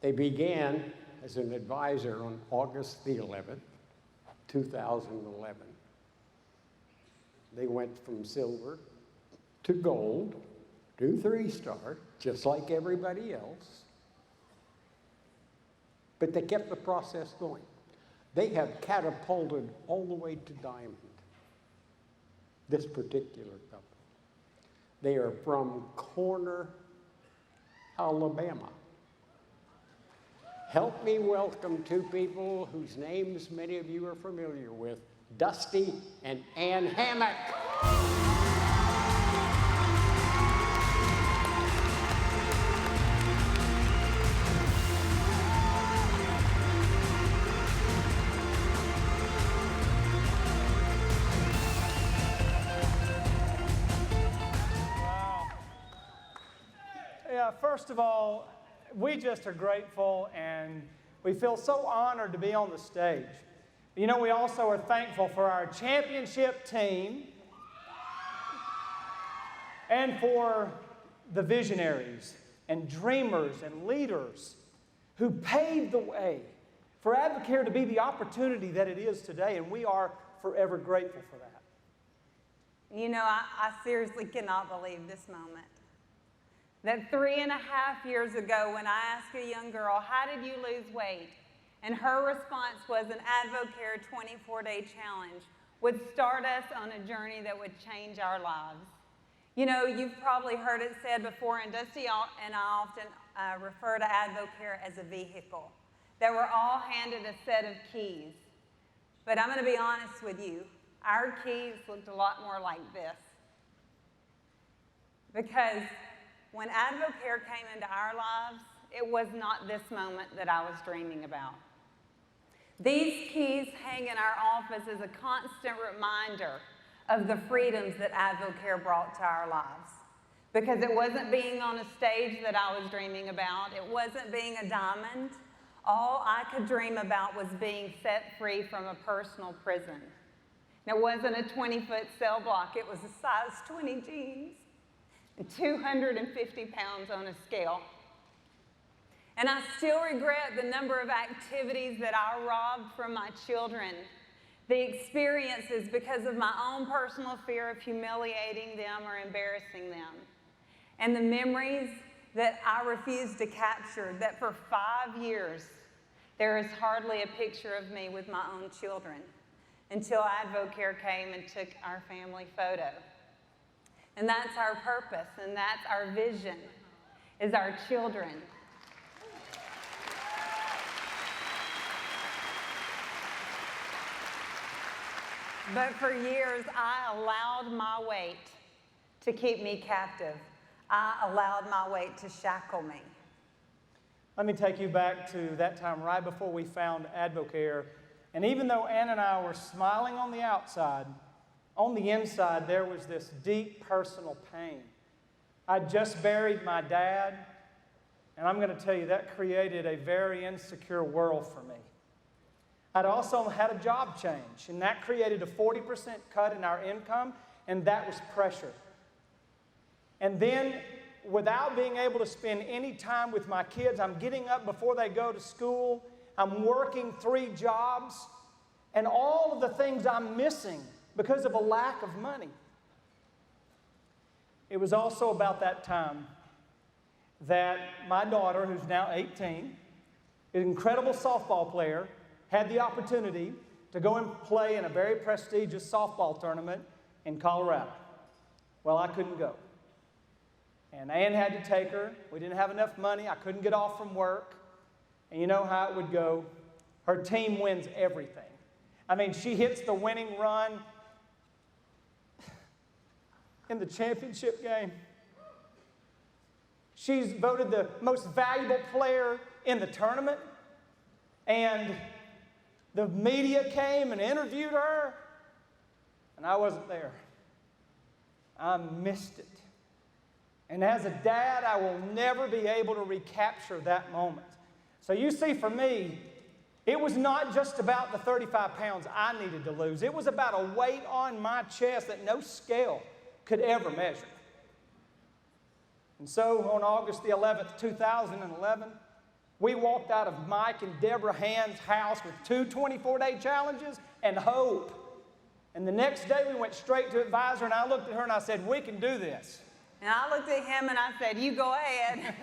They began as an advisor on August the 11th, 2011. They went from silver to gold to 3-star, just like everybody else. But they kept the process going. They have catapulted all the way to diamond, this particular couple. They are from Corner, Alabama. Help me welcome two people whose names many of you are familiar with, Dusty and Ann Hammock. First of all, we just are grateful and we feel so honored to be on the stage. You know, we also are thankful for our championship team and for the visionaries and dreamers and leaders who paved the way for AdvoCare to be the opportunity that it is today, and we are forever grateful for that. You know, I seriously cannot believe this moment. That 3.5 years ago, when I asked a young girl, how did you lose weight? And her response was an AdvoCare 24-day challenge would start us on a journey that would change our lives. You know, you've probably heard it said before, and Dusty and I often refer to AdvoCare as a vehicle, that we're all handed a set of keys. But I'm going to be honest with you, our keys looked a lot more like this. Because when AdvoCare came into our lives, it was not this moment that I was dreaming about. These keys hang in our office as a constant reminder of the freedoms that AdvoCare brought to our lives. Because it wasn't being on a stage that I was dreaming about. It wasn't being a diamond. All I could dream about was being set free from a personal prison. And it wasn't a 20-foot cell block. It was a size 20 jeans and 250 pounds on a scale. And I still regret the number of activities that I robbed from my children, the experiences because of my own personal fear of humiliating them or embarrassing them, and the memories that I refused to capture, that for 5 years, there is hardly a picture of me with my own children until AdvoCare came and took our family photo. And that's our purpose, and that's our vision, is our children. But for years, I allowed my weight to keep me captive. I allowed my weight to shackle me. Let me take you back to that time right before we found AdvoCare. And even though Ann and I were smiling on the outside, on the inside, there was this deep personal pain. I'd just buried my dad, and I'm going to tell you, that created a very insecure world for me. I'd also had a job change, and that created a 40% cut in our income, and that was pressure. And then, without being able to spend any time with my kids, I'm getting up before they go to school, I'm working 3 jobs, and all of the things I'm missing because of a lack of money. It was also about that time that my daughter, who's now 18, an incredible softball player, had the opportunity to go and play in a very prestigious softball tournament in Colorado. Well, I couldn't go. And Ann had to take her. We didn't have enough money. I couldn't get off from work. And you know how it would go. Her team wins everything. I mean, she hits the winning run in the championship game. She's voted the most valuable player in the tournament. And the media came and interviewed her, and I wasn't there. I missed it. And as a dad, I will never be able to recapture that moment. So you see, for me, it was not just about the 35 pounds I needed to lose. It was about a weight on my chest that no scale could ever measure. And so on August the 11th, 2011, We walked out of Mike and Deborah Hand's house with 2 24-day challenges and hope. And the next day we went straight to Advisor, and I looked at her and I said, we can do this. And I looked at him and I said, you go ahead.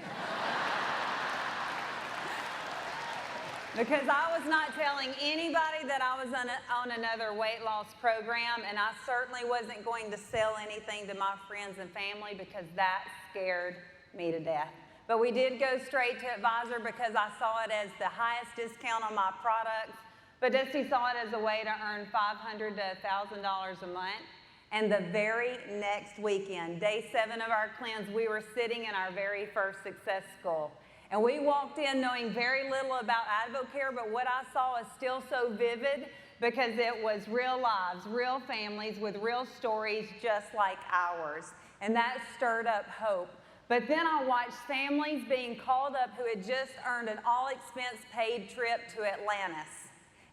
Because I was not telling anybody that I was on another weight loss program, and I certainly wasn't going to sell anything to my friends and family because that scared me to death. But we did go straight to Advisor because I saw it as the highest discount on my products. But Dusty saw it as a way to earn $500 to $1,000 a month. And the very next weekend, day 7 of our cleanse, we were sitting in our very first success school. And we walked in knowing very little about AdvoCare, but what I saw is still so vivid because it was real lives, real families with real stories just like ours. And that stirred up hope. But then I watched families being called up who had just earned an all-expense-paid trip to Atlantis.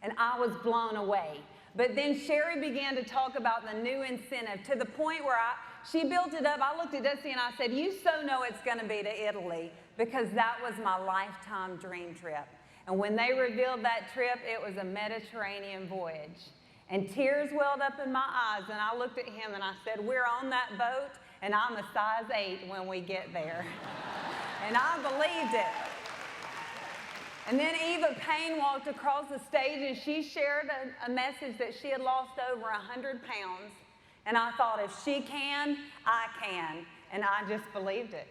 And I was blown away. But then Sherry began to talk about the new incentive to the point where she built it up. I looked at Dusty and I said, you so know it's going to be to Italy, because that was my lifetime dream trip. And when they revealed that trip, it was a Mediterranean voyage. And tears welled up in my eyes, and I looked at him and I said, we're on that boat, and I'm a size 8 when we get there. And I believed it. And then Eva Payne walked across the stage and she shared a message that she had lost over 100 pounds. And I thought, if she can, I can. And I just believed it.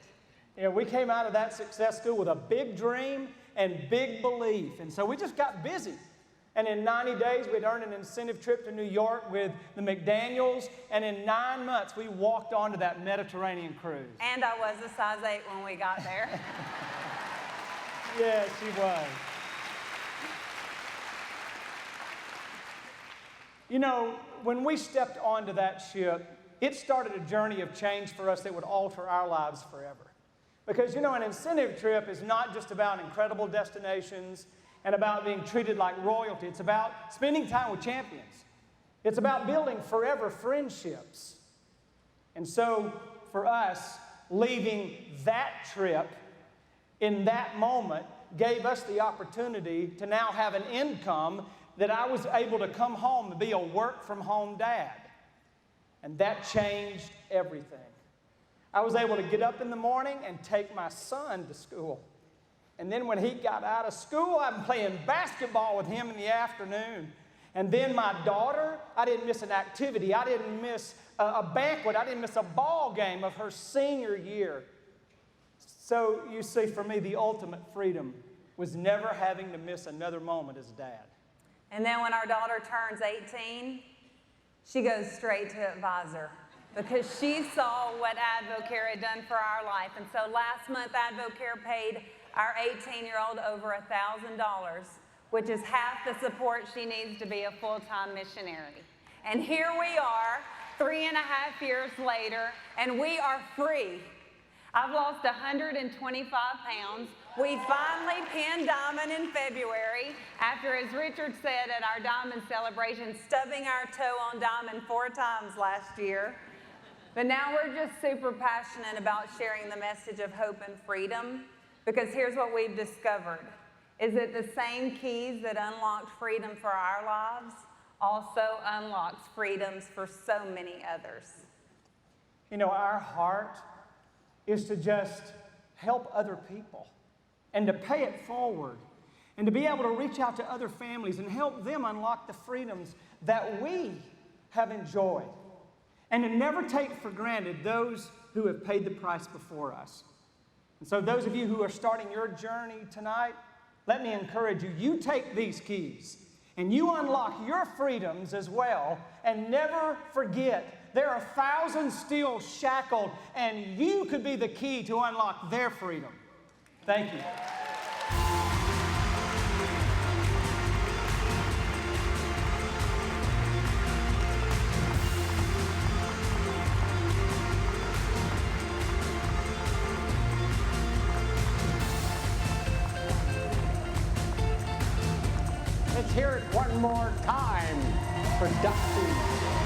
You know, we came out of that success school with a big dream and big belief. And so we just got busy. And in 90 days, we'd earned an incentive trip to New York with the McDaniels. And in 9 months, we walked onto that Mediterranean cruise. And I was a size 8 when we got there. Yes, she was. You know, when we stepped onto that ship, it started a journey of change for us that would alter our lives forever. Because, you know, an incentive trip is not just about incredible destinations and about being treated like royalty. It's about spending time with champions. It's about building forever friendships. And so, for us, leaving that trip in that moment gave us the opportunity to now have an income that I was able to come home and be a work-from-home dad. And that changed everything. I was able to get up in the morning and take my son to school. And then when he got out of school, I'm playing basketball with him in the afternoon. And then my daughter, I didn't miss an activity. I didn't miss a banquet. I didn't miss a ball game of her senior year. So you see, for me, the ultimate freedom was never having to miss another moment as a dad. And then when our daughter turns 18, she goes straight to Advisor because she saw what AdvoCare had done for our life. And so last month, AdvoCare paid our 18-year-old over $1,000, which is half the support she needs to be a full-time missionary. And here we are, 3.5 years later, and we are free. I've lost 125 pounds. We finally pinned Diamond in February after, as Richard said at our Diamond celebration, stubbing our toe on Diamond 4 times last year. But now we're just super passionate about sharing the message of hope and freedom, because here's what we've discovered, is that the same keys that unlocked freedom for our lives also unlocks freedoms for so many others. You know, our heart is to just help other people and to pay it forward and to be able to reach out to other families and help them unlock the freedoms that we have enjoyed, and to never take for granted those who have paid the price before us. And so those of you who are starting your journey tonight, let me encourage you, you take these keys and you unlock your freedoms as well, and never forget there are thousands still shackled, and you could be the key to unlock their freedom. Thank you. Let's hear it one more time for Dusty.